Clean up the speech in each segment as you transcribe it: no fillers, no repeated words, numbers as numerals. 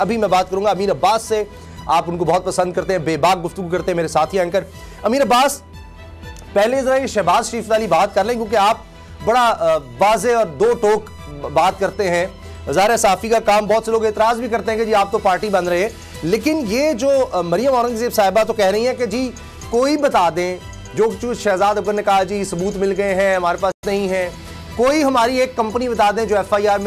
अभी मैं बात करूंगा अमीर अब्बास से। आप उनको बहुत पसंद करते हैं, बेबाक गुफ्तगू करते हैं मेरे साथी एंकर। अमीर अब्बास, पहले जरा ये शहबाज शरीफ वाली बात कर लें, क्योंकि आप बड़ा वाज़े और दो टोक बात करते हैं। ज़ाहिर है साफ़ी का काम, बहुत से लोग एतराज़ भी करते हैं कि जी आप तो पार्टी बन रहे हैं, लेकिन ये जो मरियम औरंगज़ेब साहिबा तो कह रही हैं कि जी कोई बता दें, जो शहजाद अकबर ने कहा जी सबूत मिल गए हैं हमारे पास नहीं है, कोई हमारी एक कंपनी बता दें जो FBR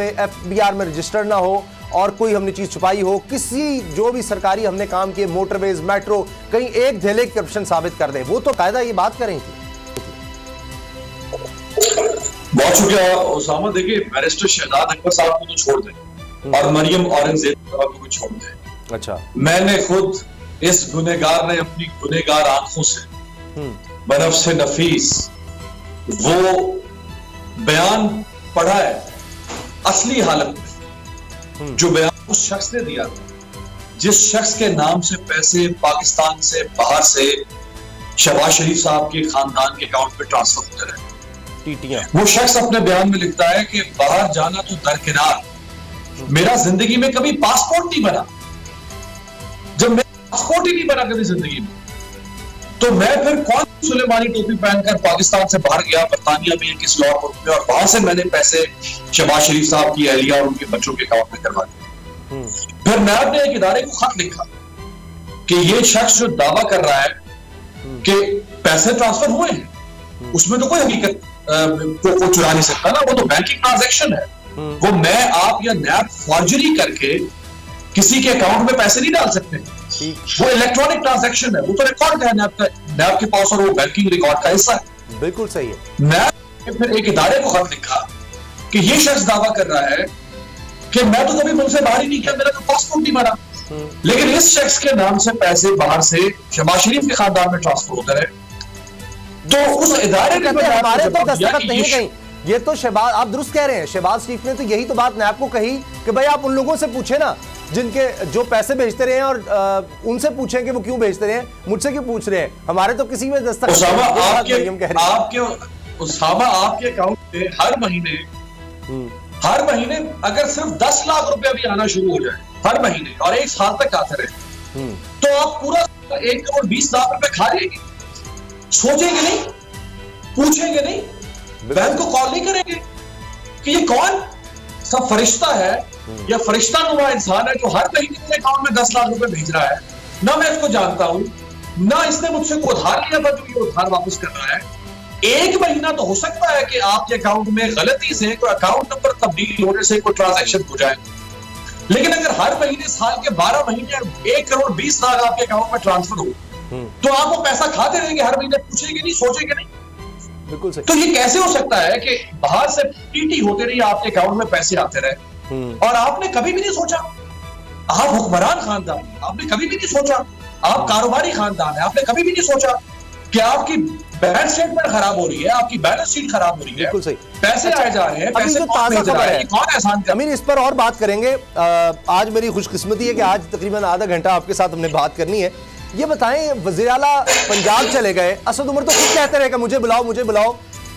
में रजिस्टर्ड ना हो और कोई हमने चीज़ छुपाई हो, किसी जो भी सरकारी हमने काम किए, मोटरवेज, मेट्रो, कहीं एक धेले करप्शन साबित कर दें। वो तो कायदा ये बात कर रही थी। बहुत शुक्रिया उसामा। देखिए, बैरिस्टर शहजाद अकबर साहब को तो छोड़ दें और मरियम औरंगजेब साहब को छोड़ दें। अच्छा, मैंने खुद इस गुनहगार ने अपनी गुनहगार आंखों से बनफ्से नफीस वो बयान पढ़ा है असली हालत में, जो बयान उस शख्स ने दिया था जिस शख्स के नाम से पैसे पाकिस्तान से बाहर से शहबाज शरीफ साहब के खानदान के अकाउंट में ट्रांसफर होते रहे। वो शख्स अपने बयान में लिखता है कि बाहर जाना तो दरकिनार, मेरा जिंदगी में कभी पासपोर्ट नहीं बना। जब मेरा पासपोर्ट ही नहीं बना कभी जिंदगी में, तो मैं फिर कौन सुलेमानी टोपी पहनकर पाकिस्तान से बाहर गया बरतानिया में किस लॉ कोर्ट में, और वहां से मैंने पैसे शहबाज शरीफ साहब की अहलिया और उनके बच्चों के अकाउंट में करवा दिए। फिर नैब ने एक इदारे को खत लिखा कि ये शख्स जो दावा कर रहा है कि पैसे ट्रांसफर हुए हैं, उसमें तो कोई हकीकत को चुरा नहीं सकता ना, वो तो बैंकिंग ट्रांजैक्शन है। वो मैं आप या नैब फॉर्जरी करके किसी के अकाउंट में पैसे नहीं डाल सकते, वो इलेक्ट्रॉनिक ट्रांजैक्शन है, वो तो रिकॉर्ड है नैब के पास और वो बैंकिंग रिकॉर्ड का हिस्सा है। बिल्कुल सही है। नैब ने फिर एक इदारे को खत लिखा कि ये शख्स दावा कर रहा है कि मैं तो कभी मुल्क से बाहर ही नहीं किया, मेरा तो पासपोर्ट नहीं बना, लेकिन इस शख्स के नाम से पैसे बाहर से शहबाज शरीफ के खानदान में ट्रांसफर होते रहे। तो उस इदारे ने हमारे तो दस्तखत नहीं कहीं, ये तो शहबाज, आप दुरुस्त कह रहे हैं, शहबाज शरीफ ने तो यही तो बात नैब को कही कि भाई आप उन लोगों से पूछे ना जिनके जो पैसे भेजते रहे हैं, और उनसे पूछें कि वो क्यों भेजते रहे हैं, मुझसे क्यों पूछ रहे हैं, हमारे तो किसी में दस्तखत। आपके अकाउंट में हर महीने अगर सिर्फ 10 लाख रुपया भी आना शुरू हो जाए हर महीने और 1 साल तक आते रहे, तो आप पूरा 1 करोड़ 20 लाख रुपए खा लेंगे। सोचेंगे नहीं, पूछेंगे नहीं, बैंक को कॉल नहीं करेंगे कि ये कौन सा फरिश्ता है या फरिश्ता नुमा इंसान है जो हर महीने मेरे अकाउंट में 10 लाख रुपए भेज रहा है, ना मैं इसको जानता हूं, ना इसने मुझसे कोई उधार लिया था जो ये उधार वापस कर रहा है। 1 महीना तो हो सकता है कि आपके अकाउंट में गलती से कोई अकाउंट नंबर तब्दील होने से कोई ट्रांजैक्शन हो जाए, लेकिन अगर हर महीने साल के 12 महीने 1 करोड़ 20 लाख आपके अकाउंट में ट्रांसफर हो, तो आप वो पैसा खाते रहेंगे हर महीने, पूछेंगे नहीं, सोचेंगे नहीं। बिल्कुल सही। तो ये कैसे हो सकता है कि बाहर से टीटी होते रही आपके अकाउंट में पैसे आते रहे और आपने कभी भी नहीं सोचा, आप हुक्मरान खानदान, आपने कभी भी नहीं सोचा, आप कारोबारी खानदान है, आपने कभी भी नहीं सोचा कि आपकी बैंक स्टेटमेंट खराब हो रही है, आपकी बैलेंस शीट खराब हो रही है। बिल्कुल सही। पैसे आए जा रहे हैं, पैसे ताज़ा खबर है, कौन एहसान कर। अमीर, इस पर और बात करेंगे। आज मेरी खुशकिस्मती है कि आज तकरीबन आधा घंटा आपके साथ हमने बात करनी है। ये बताएं, वज़ीर आला पंजाब चले गए, असद उमर तो खुद कहते रहे कि मुझे बुलाओ,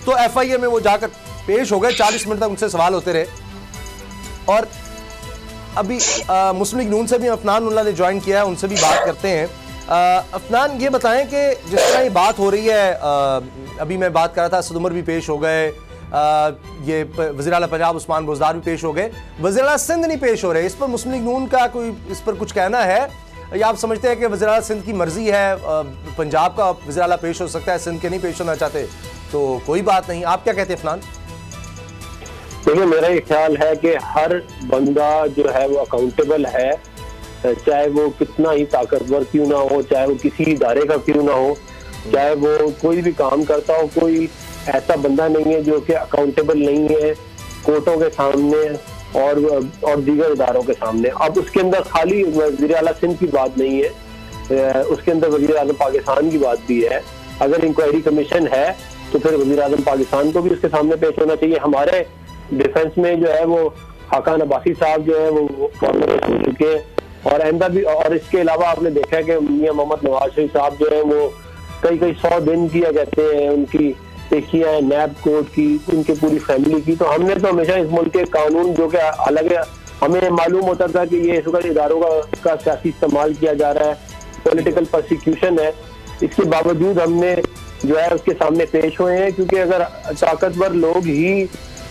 तो FIA में वो जाकर पेश हो गए, 40 मिनट तक उनसे सवाल होते रहे। और अभी मुस्लिम लीग नून से भी अफनान उल्लाह ने ज्वाइन किया है, उनसे भी बात करते हैं। अफनान, ये बताएं कि जिस तरह ये बात हो रही है, अभी मैं बात कर रहा था, असद उमर भी पेश हो गए, ये वज़ीर आला पंजाब उस्मान बुज़दार भी पेश हो गए, वज़ीर आला सिंध नहीं पेश हो रहे। इस पर मुस्लिम लीग नून का कोई इस पर कुछ कहना है या आप समझते हैं कि वज़ीर आला सिंध की मर्जी है, पंजाब का वज़ीर आला पेश हो सकता है, सिंध के नहीं पेश होना चाहते तो कोई बात नहीं। आप क्या कहते हैं अफनान? देखिए, मेरा ये ख्याल है कि हर बंदा जो है वो अकाउंटेबल है, चाहे वो कितना ही ताकतवर क्यों ना हो, चाहे वो किसी इदारे का क्यों ना हो, चाहे वो कोई भी काम करता हो, कोई ऐसा बंदा नहीं है जो कि अकाउंटेबल नहीं है कोर्टों के सामने और दीगर इदारों के सामने। अब उसके अंदर खाली वज़ीर आला सिंध की बात नहीं है, उसके अंदर वज़ीर आज़म पाकिस्तान की बात भी है। अगर इंक्वायरी कमीशन है तो फिर वज़ीर आज़म पाकिस्तान को भी उसके सामने पेश होना चाहिए। हमारे डिफेंस में जो है वो हाकान अब्बासी साहब जो है वो फॉर्मेट हो चुके हैं, और आइंदा भी। और इसके अलावा आपने देखा है कि मियां मोहम्मद नवाज शरीफ साहब जो है वो कई 100 दिन किया कहते हैं उनकी पेशियां हैं नैब कोर्ट की, उनकी पूरी फैमिली की। तो हमने तो हमेशा इस मुल्क के कानून जो कि अलग है, हमें मालूम होता था कि ये शुगर इदारों का सियासी इस्तेमाल किया जा रहा है, पॉलिटिकल प्रोसिक्यूशन है। इसके बावजूद हमने जो है उसके सामने पेश हुए हैं, क्योंकि अगर ताकतवर लोग ही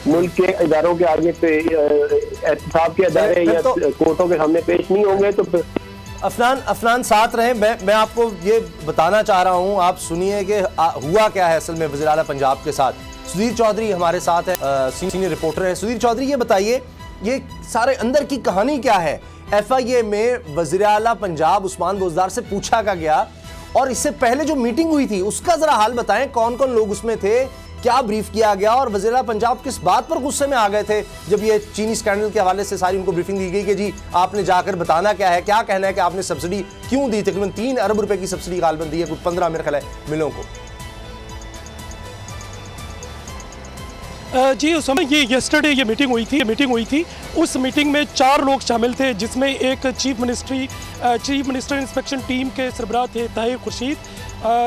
मुल्क के इदारों के आगे पे एहतसाब के अदारे या कोर्टों के सामने पेश नहीं होंगे तो फिर अफनान साथ रहे। मैं आपको ये बताना चाह रहा हूँ, आप सुनिए कि हुआ क्या है असल में वज़ीर आला पंजाब के साथ। सुधीर चौधरी हमारे साथ है, सीनियर रिपोर्टर है। सुधीर चौधरी, ये बताइए ये सारे अंदर की कहानी क्या है? FIA में वज़ीर आला पंजाब उस्मान बोजदार से पूछा क्या गया, और इससे पहले जो मीटिंग हुई थी उसका जरा हाल बताएं, कौन कौन लोग उसमें थे, क्या ब्रीफ किया गया, और वज़ीर आला पंजाब किस बात पर गुस्से में आ गए थे जब ये चीनी स्कैंडल के हवाले से सारी उनको ब्रीफिंग दी गई कि जी आपने जाकर बताना क्या है, क्या कहना है कि आपने सब्सिडी क्यों दी? तकरीबन 3 अरब रुपए की सब्सिडी गालबन दी है, कुछ 15 मेरे ख्याल है मिलों को। जी उस समय ये यस्टरडे ये मीटिंग हुई थी। उस मीटिंग में 4 लोग शामिल थे, जिसमें एक चीफ मिनिस्टर इंस्पेक्शन टीम के सरबराह थे ताहिर खुर्शीद,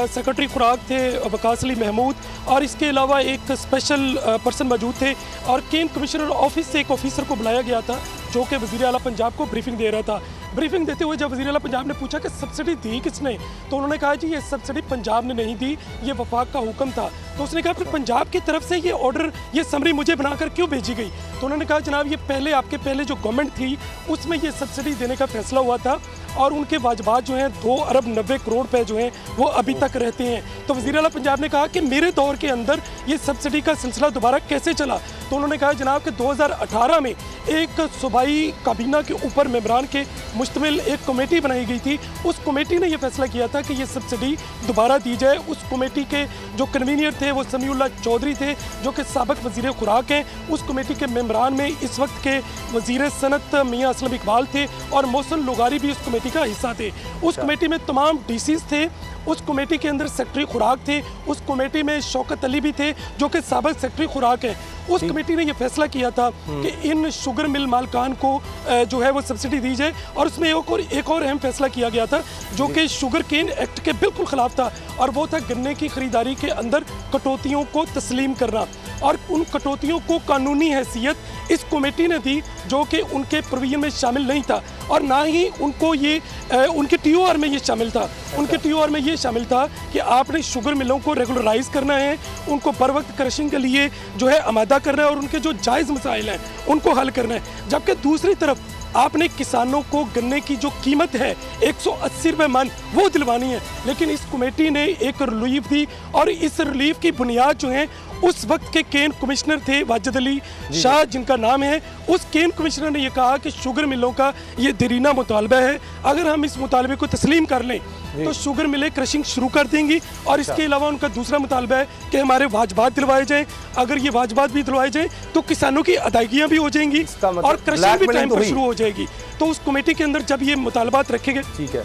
सेक्रेटरी खुराक थे वकास अली महमूद, और इसके अलावा एक स्पेशल पर्सन मौजूद थे। और केन कमिश्नर ऑफिस से एक ऑफिसर को बुलाया गया था जो कि वज़ीर आला पंजाब को ब्रीफिंग दे रहा था। ब्रीफिंग देते हुए जब वज़ीर आला पंजाब ने पूछा कि सब्सिडी दी किसने, तो उन्होंने कहा जी ये सब्सिडी पंजाब ने नहीं दी, ये वफाक का हुक्म था। तो उसने कहा फिर पंजाब की तरफ से ये ऑर्डर, ये समरी मुझे बनाकर क्यों भेजी गई? तो उन्होंने कहा जनाब ये पहले आपके पहले जो गवर्नमेंट थी उसमें ये सब्सिडी देने का फैसला हुआ था, और उनके वाजबात जो हैं 2 अरब 90 करोड़ रुपए जो हैं वो अभी तक रहते हैं। तो वज़ीर आला पंजाब ने कहा कि मेरे दौर के अंदर ये सब्सिडी का सिलसिला दोबारा कैसे चला? तो उन्होंने कहा जनाब कि 2018 में एक सूबाई काबीना के ऊपर मेंबरान के मुश्तमिल एक कमेटी बनाई गई थी। उस कमेटी ने यह फैसला किया था कि ये सब्सिडी दोबारा दी जाए। उस कमेटी के जो कन्वीनियर थे वो समीउल्लाह चौधरी थे, जो कि साबिक वज़ीर खुराक हैं। उस कमेटी के मेंबरान में इस वक्त के वज़ीर सनत मियाँ असलम इकबाल थे, और मोहसिन लुगारी भी उस कमेटी का हिस्सा थे। उस कमेटी में तमाम DCs थे, उस कमेटी के अंदर सेक्रेटरी खुराक थे, उस कमेटी में शौकत अली भी थे जो कि साबिक सेक्रेटरी खुराक है। उस कमेटी ने यह फैसला किया था कि इन शुगर मिल मालकान को जो है वो सब्सिडी दी जाए, और उसमें एक और अहम फैसला किया गया था जो कि शुगर केन एक्ट के बिल्कुल खिलाफ था, और वो था गन्ने की खरीदारी के अंदर कटौतियों को तस्लीम करना। और उन कटौतियों को कानूनी हैसियत इस कमेटी ने दी जो कि उनके प्रोविजन में शामिल नहीं था, और ना ही उनको ये उनके TOR में ये शामिल था। उनके TOR में ये शामिल था कि आपने शुगर मिलों को रेगुलराइज करना है, उनको बर वक्त क्रशिंग के लिए जो है आमादा करना है, और उनके जो जायज़ मसाइल हैं उनको हल करना है। जबकि दूसरी तरफ आपने किसानों को गन्ने की जो कीमत है 180 रुपये मन वो दिलवानी है। लेकिन इस कमेटी ने एक रिलीफ दी, और इस रिलीफ की बुनियाद जो है उस वक्त के केन कमिश्नर थे वाजिद अली शाह जिनका नाम है। उस केन कमिश्नर ने यह कहा कि शुगर मिलों का ये देरीना मुतालबा है, अगर हम इस मुतालबे को तस्लीम कर लें तो शुगर मिलें क्रशिंग शुरू कर देंगी। और इसके अलावा उनका दूसरा मुतालबा है कि हमारे वाजबात दिलवाए जाएं, अगर ये वाजबात भी दिलवाए जाएं तो किसानों की अदायगियाँ भी हो जाएंगी और क्रशिंग भी टाइम पर शुरू हो जाएगी। तो उस कमेटी के अंदर जब ये मुतालबात रखे गए, ठीक है,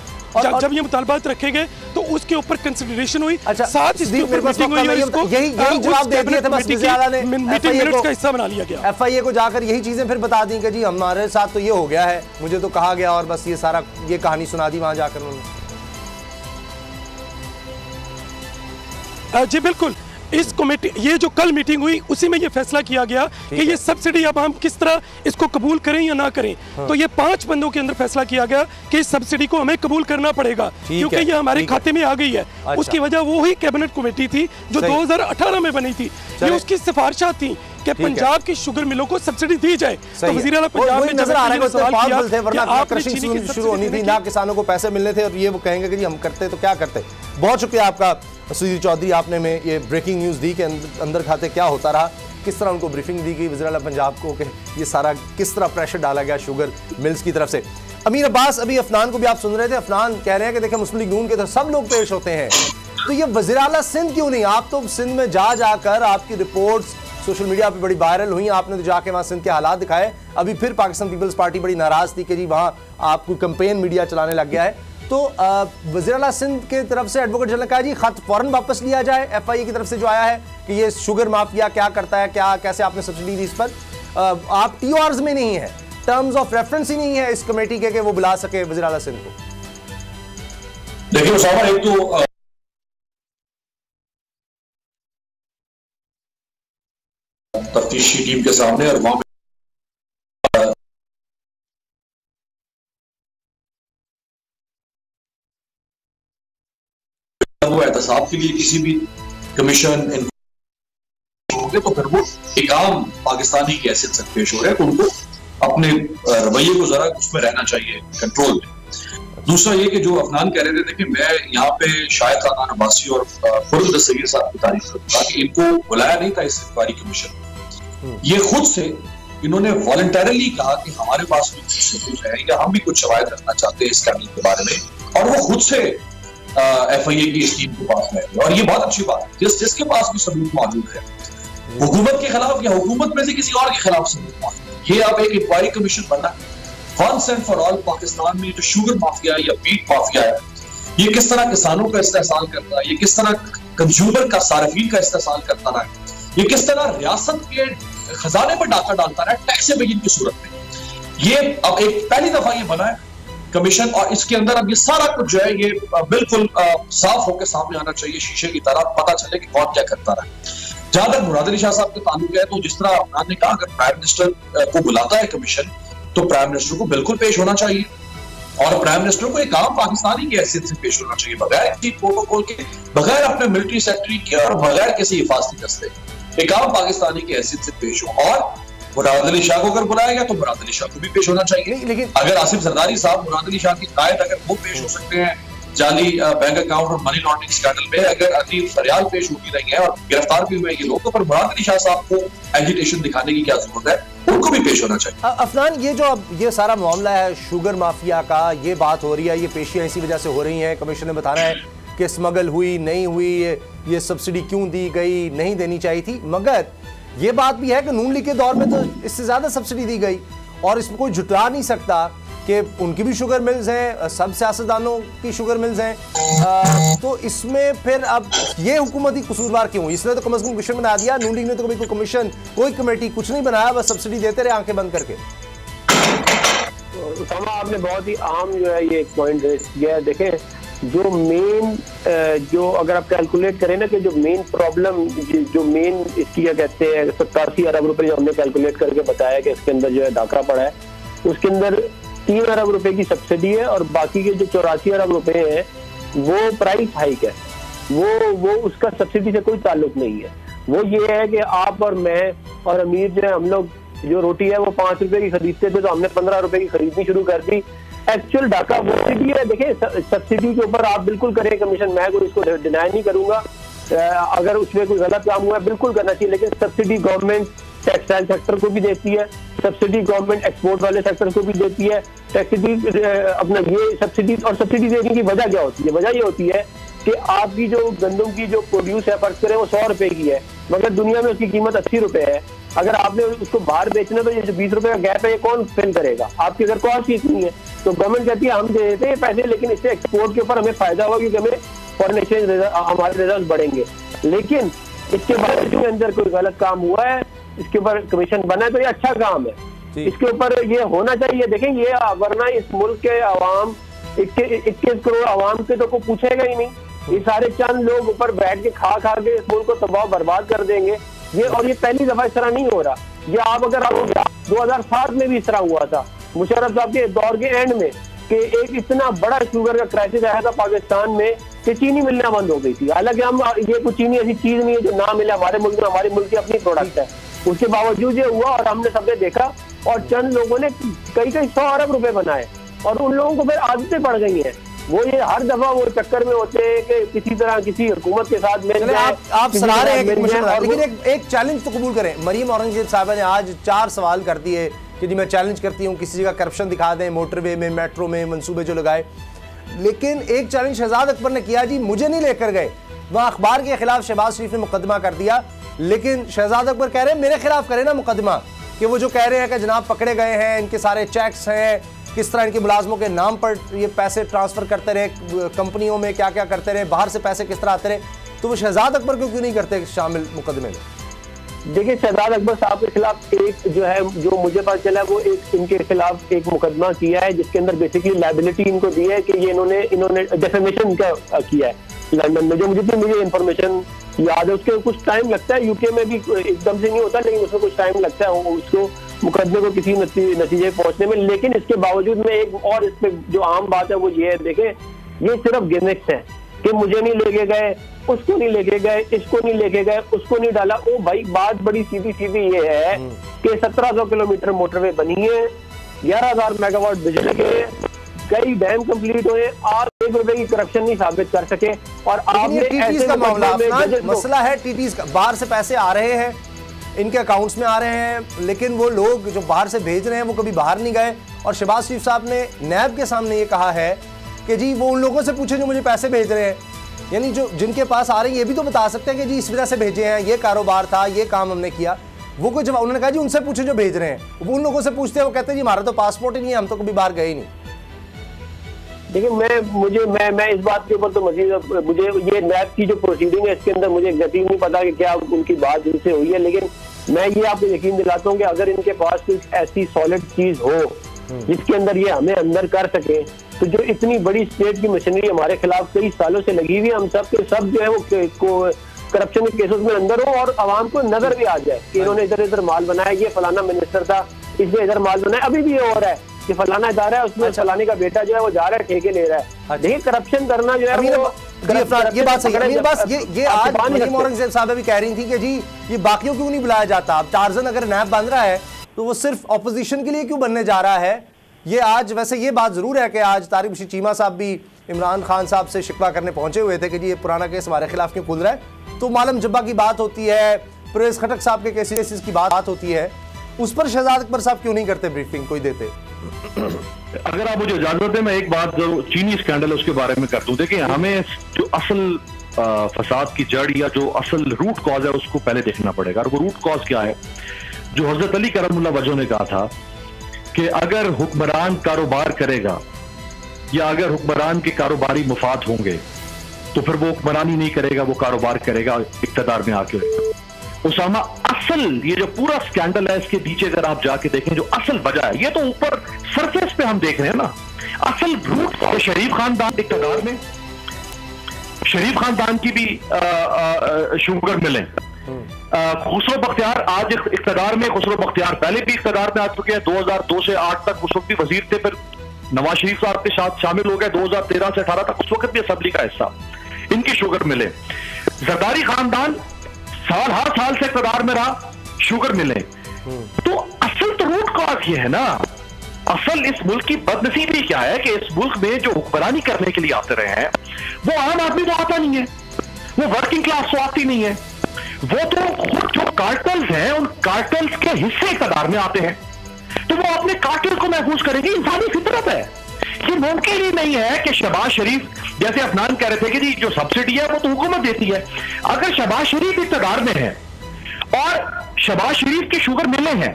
जब ये मुतालबात रखे गए तो उसके ऊपर कंसिडरेशन हुई। अच्छा, साथ ही मीटिंग जवाब दे दिया था, बस मीटिंग मिनट्स का हिस्सा बना लिया गया। FIA को जाकर यही चीजें फिर बता दी कि जी हमारे साथ तो ये हो गया है, मुझे तो कहा गया, और बस ये सारा ये कहानी सुना दी वहां जाकर उन्होंने। जी बिल्कुल, इस कमेटी ये जो कल मीटिंग हुई उसी में ये फैसला किया गया कि ये सब्सिडी अब हम किस तरह इसको कबूल करें या ना करें। तो ये 5 बंदों के अंदर फैसला किया गया कि इस सब्सिडी को हमें कबूल करना पड़ेगा, क्योंकि ये हमारे खाते में आ गई है। अच्छा। उसकी वजह वो ही कैबिनेट कमेटी थी जो 2018 में बनी थी। ये उसकी सिफारिशात थी कि पंजाब की शुगर मिलों को सब्सिडी दी जाए। तो वज़ीर आला पंजाब ने नजर आ रहा है वरना क्रशिंग शुरू होनी थी ना, किसानों को पैसे मिलने थे, और ये वो कहेंगे कि जी हम करते तो क्या करते। बहुत शुक्रिया आपका सुधीर चौधरी, आपने में ये ब्रेकिंग न्यूज़ दी कि अंदर खाते क्या होता रहा, किस तरह उनको ब्रीफिंग दी गई वज़ीर आला पंजाब को कि ये सारा किस तरह प्रेशर डाला गया शुगर मिल्स की तरफ से। अमीर अब्बास, अभी अफनान को भी आप सुन रहे थे, अफनान कह रहे हैं कि देखिए मुस्लिम लीग नून की तरफ सब लोग पेश होते हैं, तो ये वज़ीर आला सिंध क्यों नहीं? आप तो सिंध में जाकर आपकी रिपोर्ट्स सोशल मीडिया पे बड़ी वायरल हुई, आपने तो जाके वहाँ सिंध के हालात दिखाए। अभी फिर पाकिस्तान पीपल्स पार्टी बड़ी नाराज़ थी कि जी वहाँ आपको कैंपेन मीडिया चलाने लग गया है। तो वज़ीर आला सिंध की तरफ से एडवोकेट जनरल ने कहा जी खत फौरन वापस लिया जाए, FIA की तरफ से जो आया है कि ये शुगर माफिया क्या करता है, क्या कैसे आपने सब्सिडी दी, इस पर आप TORs में नहीं है, टर्म्स ऑफ रेफरेंस ही नहीं है इस कमेटी के कि वो बुला सके वज़ीर आला सिंध को। देखिए उसामा, एक तो तफ्तीशी टीम के सामने और वहां वो एहतसाब के लिए किसी भी कमीशन होंगे तो फिर वो एक आम पाकिस्तानी की हैसियत से पेश हो रहे हैं, तो उनको अपने रवैये को जरा उसमें रहना चाहिए, कंट्रोल में। दूसरा ये कि जो अफनान कह रहे थे, देखिए मैं यहाँ पे शाहिद खान अब्बासी और खुर्रम दस्तगीर साहब की तारीफ करूंगा कि इनको बुलाया नहीं था इस इंक्वायरी कमीशन। ये खुद से इन्होंने वॉलंटरली कहा कि हमारे पास भी कुछ सबूत है या हम भी कुछ शवाहिद रखना चाहते हैं इस स्कैंडल के बारे में, और वो खुद से FIA की इस टीम के पास गए, और ये बहुत अच्छी बात है। जिसके पास भी सबूत मौजूद है, हुकूमत के खिलाफ या हुकूमत में से किसी और के खिलाफ सबूत मौजूद है, ये अब एक इंक्वायरी कमीशन बनना once and for all. Pakistan में जो शुगर माफिया या बीट माफिया है, ये किस तरह किसानों का इस्तेहसाल करता है, ये किस तरह कंज्यूमर का, सार्फिन का इस्तेहसाल करता रहा, ये किस तरह रियासत के खजाने पर डाका डालता रहा टैक्स एवेजन की सूरत में, ये अब एक पहली दफा ये बना है कमीशन, और इसके अंदर अब ये सारा कुछ जो है ये बिल्कुल साफ होकर सामने आना चाहिए, शीशे की तरह पता चले कि कौन क्या करता रहा। जहां तक मुराद अली शाह साहब के ताल्लुक है, तो जिस तरह अफनान ने कहा, अगर प्राइम मिनिस्टर को बुलाता है कमीशन तो प्राइम मिनिस्टर को बिल्कुल पेश होना चाहिए, और प्राइम मिनिस्टर को एक आम पाकिस्तानी की हैसियत से पेश होना चाहिए, बगैर किसी प्रोटोकॉल के, बगैर अपने मिलिट्री सेक्रेटरी के और बगैर किसी हिफाजती दस्ते, एक आम पाकिस्तानी की हैसियत से पेश हो। और मुराद अली शाह को अगर बुलाया गया तो मुराद अली शाह को भी पेश होना चाहिए। लेकिन अगर आसिफ जरदारी साहब मुराद अली शाह की कायद अगर वो पेश हो सकते हैं जाली बैंक अकाउंट और मनी लॉन्ड्रिंग स्कैंडल में, अगर अतीब फरियाल पेश होती रही है और गिरफ्तार भी हुए ये लोग, तो फिर मुराद अली शाह साहब को एजिटेशन दिखाने की क्या जरूरत है, उनको भी पेश होना चाहिए। अफनान, ये जो अब ये सारा मामला है शुगर माफिया का, ये बात हो रही है, ये पेशियां इसी वजह से हो रही हैं, कमीशन ने बताना है कि स्मगल हुई नहीं हुई, ये सब्सिडी क्यों दी गई, नहीं देनी चाहिए थी, मगर ये बात भी है कि नून लीग के दौर में तो इससे ज्यादा सब्सिडी दी गई, और इसमें कोई झुटला नहीं सकता कि उनकी भी शुगर मिल्स हैं, सब सियासतदानों की शुगर मिल्स हैं, तो इसमें फिर अब ये हुकूमत ही कसूरवार क्यों? इसने तो कम से कम कमीशन बना दिया, नून लीग ने तो कभी कोई कमीशन, कोई कमेटी कुछ नहीं बनाया, बस सब्सिडी देते रहे आंखें बंद करके। उसामा, आपने बहुत ही आम जो है ये एक पॉइंट रेज किया है। देखें, जो मेन जो अगर आप कैलकुलेट करें ना कि जो मेन प्रॉब्लम, जो मेन इसकी क्या कहते हैं 87 अरब रुपए जो हमने कैलकुलेट करके बताया कि इसके अंदर जो है डाका पड़ा है, उसके अंदर 3 अरब रुपए की सब्सिडी है, और बाकी के जो 84 अरब रुपए हैं वो प्राइस हाइक है, वो उसका सब्सिडी से कोई ताल्लुक नहीं है। वो ये है कि आप और मैं और अमीर जो है, हम लोग जो रोटी है वो 5 रुपए की खरीदते थे, तो हमने 15 रुपए की खरीदनी शुरू कर दी। एक्चुअल डाका वो सब्सिडी है। देखिए, सब्सिडी के ऊपर आप बिल्कुल करें कमीशन, मैं कोई इसको डिनाई नहीं करूंगा, अगर उसमें कोई गलत काम हुआ है बिल्कुल करना चाहिए, लेकिन सब्सिडी गवर्नमेंट टेक्सटाइल सेक्टर को भी देती है, सब्सिडी गवर्नमेंट एक्सपोर्ट वाले सेक्टर को भी देती है, सब्सिडी अपना ये सब्सिडी, और सब्सिडी देने की वजह क्या होती है? वजह ये होती है कि आपकी जो गंदम की जो प्रोड्यूस है, फर्ज करें वो 100 रुपए की है, मगर दुनिया में उसकी कीमत 80 रुपए है। अगर आपने उसको बाहर बेचना तो ये जो 20 रुपए का गैप है ये कौन फिल करेगा? आपकी अगर कॉस्ट इतनी है तो गवर्नमेंट कहती है हम दे देते हैं पैसे, लेकिन इससे एक्सपोर्ट के ऊपर हमें फायदा होगा क्योंकि हमें फॉरेन एक्सचेंज हमारे रिजल्ट बढ़ेंगे। लेकिन इसके बाद जो अंदर कोई गलत काम हुआ है, इसके ऊपर कमीशन बना है, तो ये अच्छा काम है, इसके ऊपर ये होना चाहिए। देखें, ये वरना इस मुल्क के अवाम 21 करोड़ अवाम के तो कोई पूछेगा ही नहीं, ये सारे चंद लोग ऊपर बैठ के खा के इस मुल्क को तबाह बर्बाद कर देंगे। ये और ये पहली दफा इस तरह नहीं हो रहा, ये आप अगर 2007 में भी इस तरह हुआ था मुशर्रफ साहब के दौर के एंड में, कि एक इतना बड़ा शुगर का क्राइसिस आया था पाकिस्तान में कि चीनी मिलना बंद हो गई थी। हालांकि हम ये कुछ चीनी ऐसी चीज नहीं है जो ना मिले हमारे मुल्क में, हमारे मुल्क की अपनी प्रोडक्ट है, उसके बावजूद ये हुआ और हमने सबने देखा, और चंद लोगों ने कई 100 अरब रुपए बनाए, और उन लोगों को फिर आदतें पड़ गई हैं। वो ये हर दफा वो चक्कर में होते हैं कि किसी तरह किसी हुकूमत के साथ मिल जाए। आप सलाह रहे हैं लेकिन एक चैलेंज तो कबूल करें। मरीम औरंगजेब साहबा ने आज 4 सवाल कर दिए कि जी मैं चैलेंज करती हूँ, किसी जगह करप्शन दिखा दें, मोटरवे में, मेट्रो में मंसूबे जो लगाए। लेकिन एक चैलेंज शहजाद अकबर ने किया, जी मुझे नहीं लेकर गए, वहाँ अखबार के खिलाफ शहबाज शरीफ ने मुकदमा कर दिया, लेकिन शहजाद अकबर कह रहे हैं मेरे खिलाफ करें ना मुकदमा, कि वो जो कह रहे हैं कि जनाब पकड़े गए हैं, इनके सारे चेक्स हैं, किस तरह इनके मुलाजमों के नाम पर ये पैसे ट्रांसफर करते रहे, कंपनियों में क्या क्या करते रहे, बाहर से पैसे किस तरह आते रहे, तो वो शहजाद अकबर को क्यों नहीं करते शामिल मुकदमे में? देखिए, शहजाद अकबर साहब के खिलाफ एक जो है, जो मुझे पता चला वो एक इनके खिलाफ एक मुकदमा किया है जिसके अंदर बेसिकली लायबिलिटी इनको दी है कि ये इन्होंने डेफेमेशन का किया है लंदन में, जो मुझे इन्फॉर्मेशन याद है। उसके कुछ टाइम लगता है, यूके में भी एकदम से नहीं होता, लेकिन उसमें कुछ टाइम लगता है उसको मुकदमे को किसी नतीजे पहुंचने में। लेकिन इसके बावजूद में एक और इस पे जो आम बात है वो ये है, देखें ये सिर्फ गिमिक्स है, कि मुझे नहीं लेके गए, उसको नहीं लेके गए, इसको नहीं लेके गए, उसको नहीं डाला। ओ भाई, बात बड़ी सीधी सीधी ये है कि 1700 किलोमीटर मोटरवे बनी है, 11,000 मेगावाट बिजली के, कई डैम कंप्लीट हुए, आप 1 रुपए की करप्शन नहीं साबित कर सके। और आपने ऐसे का मामला मसला है, टीटीज का बाहर से पैसे आ रहे हैं, इनके अकाउंट्स में आ रहे हैं, लेकिन वो लोग जो बाहर से भेज रहे हैं वो कभी बाहर नहीं गए। और शहबाज शरीफ साहब ने नैब के सामने ये कहा है कि जी वो उन लोगों से पूछे जो मुझे पैसे भेज रहे हैं, यानी जो जिनके पास आ रहे हैं ये भी तो बता सकते हैं कि जी इस वजह से भेजे हैं, ये कारोबार था, ये काम हमने किया। वो कुछ जवाब उन्होंने कहा जी उनसे पूछे जो भेज रहे हैं, वो उन लोगों से पूछते हैं, वो कहते हैं जी हमारा तो पासपोर्ट ही नहीं है, हम तो कभी बाहर गए ही नहीं। देखिए, मैं इस बात के ऊपर तो मजीद मुझे ये नैब की जो प्रोसीडिंग है इसके अंदर मुझे यकीन नहीं पता कि क्या उनकी बात जिनसे हुई है, लेकिन मैं ये आपको यकीन दिलाता हूँ कि अगर इनके पास कुछ ऐसी सॉलिड चीज हो जिसके अंदर ये हमें अंदर कर सके, तो जो इतनी बड़ी स्टेट की मशीनरी हमारे खिलाफ कई सालों से लगी हुई है, हम सब के सब जो है वो करप्शन के केसेस में अंदर हो और आवाम को नजर भी आ जाए कि इन्होंने इधर इधर माल बनाया, ये फलाना मिनिस्टर था, इसने इधर माल बनाया। अभी भी ये हो रहा है कि फलाना इदारा है, उसमें फलाने का बेटा जो है वो जा रहा है ठेके ले रहा है। देखिए, करप्शन करना जो है वो ये बात सही है। बस ये आज मरियम औरंगजेब साहब भी कह रही थी कि जी ये बाकियों क्यों नहीं बुलाया जाता, अब टार्जन अगर नैब बन रहा है तो वो सिर्फ ऑपोजिशन के लिए क्यों बनने जा रहा है। ये आज वैसे ये बात जरूर है कि आज तारिक बशीर चीमा साहब भी इमरान खान साहब से शिकवा करने पहुंचे हुए थे कि जी ये पुराना केस हमारे खिलाफ क्यों खुल रहा है। तो मालम जब्बा की बात होती है, परवेज खटक साहब के केसेस की बात होती है, उस पर शहजाद अकबर साहब क्यों नहीं करते ब्रीफिंग, कोई देते? अगर आप मुझे इजाजत है मैं एक बात जो चीनी स्कैंडल है उसके बारे में कर दूं। देखिए, हमें जो असल फसाद की जड़ या जो असल रूट कॉज है उसको पहले देखना पड़ेगा। और वो रूट कॉज क्या है? जो हजरत अली करमुल्लाह वजह ने कहा था कि अगर हुक्मरान कारोबार करेगा या अगर हुक्मरान के कारोबारी मुफाद होंगे तो फिर वो हुक्मरानी नहीं करेगा, वो कारोबार करेगा इक्तदार में आके। उसामा, असल ये जो पूरा स्कैंडल है इसके पीछे अगर आप जाके देखें जो असल वजह है, ये तो ऊपर सरफेस पे हम देख रहे हैं ना, असल रूट शरीफ खानदान इक्तदार में, शरीफ खानदान की भी शुगर मिले। खुसरो बख्तियार आज इख्तियार में, खुसरो बख्तियार पहले भी इख्तियार में आ चुके हैं, 2002 से 8 तक उस वक्त भी वजीर थे, फिर नवाज शरीफ साहब के साथ शामिल हो गए 2013 से 18 तक, उस वक्त भी असेंबली का हिस्सा, इनकी शुगर मिले। जरदारी खानदान हर साल से इख्तियार में रहा, शुगर मिले। तो असल तो रूट कॉज ये है ना, असल इस मुल्क की बदनसीबी क्या है कि इस मुल्क में जो हुक्मरानी करने के लिए आते रहे हैं वो आम आदमी तो आता नहीं है, वो वर्किंग क्लास तो आती नहीं है, वो तो खुद जो कार्टल्स हैं उन कार्टल्स के हिस्से इक़्तिदार में आते हैं, तो वो अपने कार्टल को महफूज करेंगे। इंसानी फितरत है, ये मुमकिन ही नहीं है कि शहबाज शरीफ, जैसे अफनान कह रहे थे कि जी जो सब्सिडी है वो तो हुकूमत देती है, अगर शहबाज शरीफ इक़्तिदार में है और शहबाज शरीफ की शुगर मिलें हैं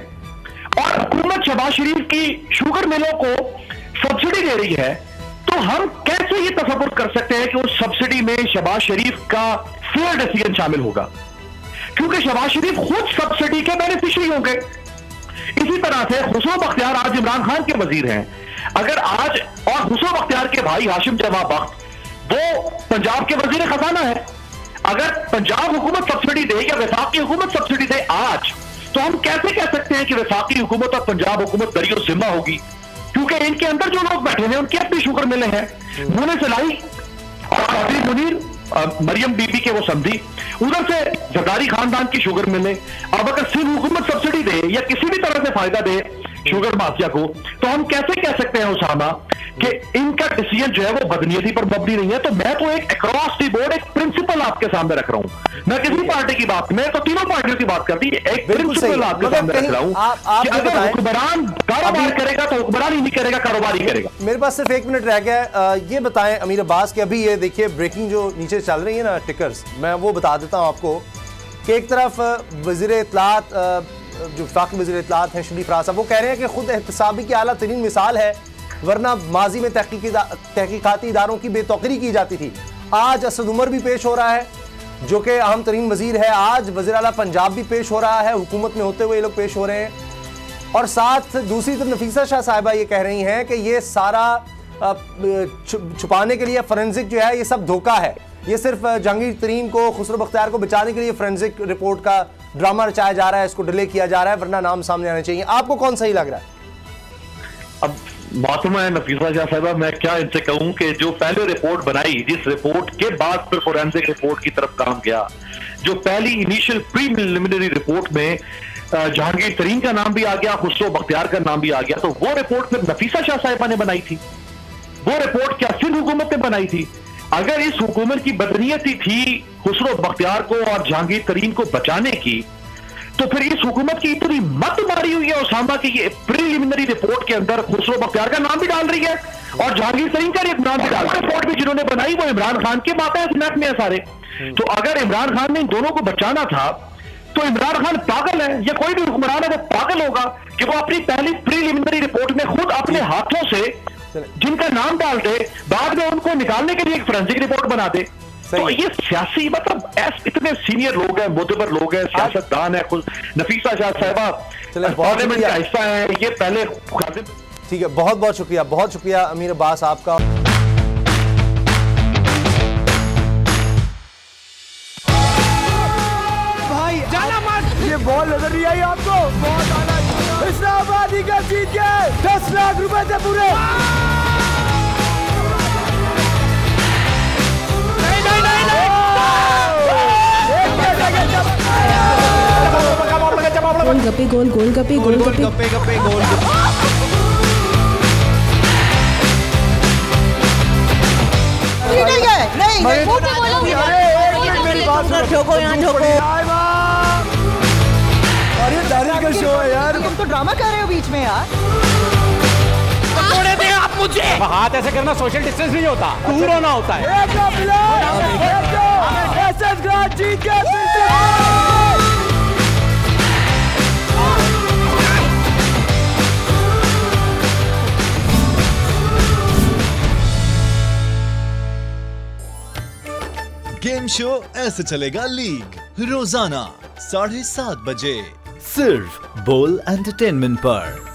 और हुकूमत शहबाज शरीफ की शुगर मिलों को सब्सिडी दे रही है, तो हम कैसे ये तसव्वुर कर सकते हैं कि उस सब्सिडी में शहबाज शरीफ का फेयर डिसीजन शामिल होगा? क्योंकि शहबाज शरीफ खुद सब्सिडी के बेनिफिशियरी होंगे। इसी तरह से खुसरो बख्तियार आज इमरान खान के वजीर हैं, अगर आज, और खुसरो बख्तियार के भाई हाशिम जमा बख्त वो पंजाब के वजीर खजाना है, अगर पंजाब हुकूमत सब्सिडी दे या वफाकी हुकूमत सब्सिडी दे आज, तो हम कैसे कह सकते हैं कि वफाकी हुकूमत और पंजाब हुकूमत दरियो जिम्मा होगी? क्योंकि इनके अंदर जो लोग बैठे हैं उनकी अपनी शुगर मिले हैं, मुने सिलाई और मुनीर मरियम बीबी के वो समझी, उधर से जरदारी खानदान की शुगर मिले। अब अगर सिर्फ हुकूमत सब्सिडी दे या किसी भी तरह से फायदा दे शुगर माफिया को, तो हम कैसे कह सकते हैं उसामा कि इनका डिसीजन जो है वो बदनीयती पर मबनी नहीं है? तो मैं तो एक अक्रॉस द बोर्ड एक प्रिंसिपल आपके सामने रख रहा हूं, मैं किसी पार्टी की बात, मैं तो तीनों पार्टियों की बात करती, एक प्रिंसिपल आपके सामने रख रहा हूं कि अगर हुक्मरान कारोबार करेगा तो हुक्मरान ही नहीं करेगा, कारोबार ही करेगा। मेरे पास सिर्फ 1 मिनट रह गया, ये बताएं अमीर अब्बास कि अभी ये देखिए ब्रेकिंग जो नीचे चल रही है ना टिकर्स, मैं वो बता देता हूं आपको कि एक तरफ वज़ीर इत्तलात जो वफाकी वज़ीर इत्तलात हैं शरीफ राज साहब, वो कह रहे हैं कि खुद एहतसाबी की आला तरीन मिसाल है, वरना माजी में तहकीकाती इदारों की बेतौकीरी की जाती थी। आज असद उमर भी पेश हो रहा है जो कि अहम तरीन वजीर है, आज वज़ीर आला पंजाब भी पेश हो रहा है, हुकूमत में होते हुए ये लोग पेश हो रहे हैं। और साथ दूसरी तरफ नफीसा शाह साहिबा ये कह रही हैं कि ये सारा छुपाने के लिए फोरेंसिक जो है ये सब धोखा है, ये सिर्फ जहांगीर तरीन को, खुसरो बख्तियार को बचाने के लिए फोरेंसिक रिपोर्ट का ड्रामा रचाया जा रहा है, इसको डिले किया जा रहा है, वरना नाम सामने आने चाहिए। आपको कौन सही लग रहा है? अब मोहतरमा नफीसा शाह साहिबा, मैं क्या इनसे कहूं कि जो पहले रिपोर्ट बनाई, जिस रिपोर्ट के बाद फिर फोरेंसिक रिपोर्ट की तरफ काम किया, जो पहली इनिशियल प्रीलिमिनरी रिपोर्ट में जहांगीर तरीन का नाम भी आ गया, खुसरो बख्तियार का नाम भी आ गया, तो वो रिपोर्ट फिर नफीसा शाह साहिबा ने बनाई थी। वो रिपोर्ट क्या सिंध हुकूमत ने बनाई थी? अगर इस हुकूमत की बदनीयती थी खुसरो बख्तियार को और जहांगीर तरीन को बचाने की, तो फिर इस हुकूमत की इतनी मत मारी हुई है उसामा की ये प्रीलिमिनरी रिपोर्ट के अंदर खुसरो बख्तियार का नाम भी डाल रही है और जहांगीर तरीन का नाम भी डाल रही है। रिपोर्ट भी जिन्होंने बनाई वो इमरान खान के मातहत में है सारे। तो अगर इमरान खान ने इन दोनों को बचाना था तो इमरान खान पागल है या कोई भी हुक्मरान है वो पागल होगा कि वो अपनी पहली प्रीलिमिनरी रिपोर्ट में खुद अपने हाथों से जिनका नाम डाल दे, बाद में उनको निकालने के लिए एक फोरेंसिक रिपोर्ट बना दे। तो ये सियासी मतलब इतने सीनियर लोग हैं, मोतबर लोग हैं, सियासतदान है, खुद नफीसा शाह साहिबा पार्लियामेंट का हिस्सा है, ये पहले। ठीक है, बहुत बहुत शुक्रिया, बहुत शुक्रिया अमीर अब्बास आपका। भाई जाना मत, ये बॉल नजर नहीं आई आपको? बहुत आना, इस्लामाबादी का जीत गए 10 लाख रुपए से पूरे। गोलगप्पे गोल गोलगप्पे गोलगप्पे गप्पे गोल। नहीं मेरी बात सुनो, ठोको यहाँ ठोको। अरे दारिश का शो है यार, तुम तो ड्रामा कर रहे हो बीच में यार। छोड़े दे आप मुझे। हाथ ऐसे करना सोशल डिस्टेंस नहीं होता, दूर होना होता है। जीत गया। गेम शो ऐसे चलेगा लीग, रोजाना 7:30 बजे सिर्फ बोल एंटरटेनमेंट पर।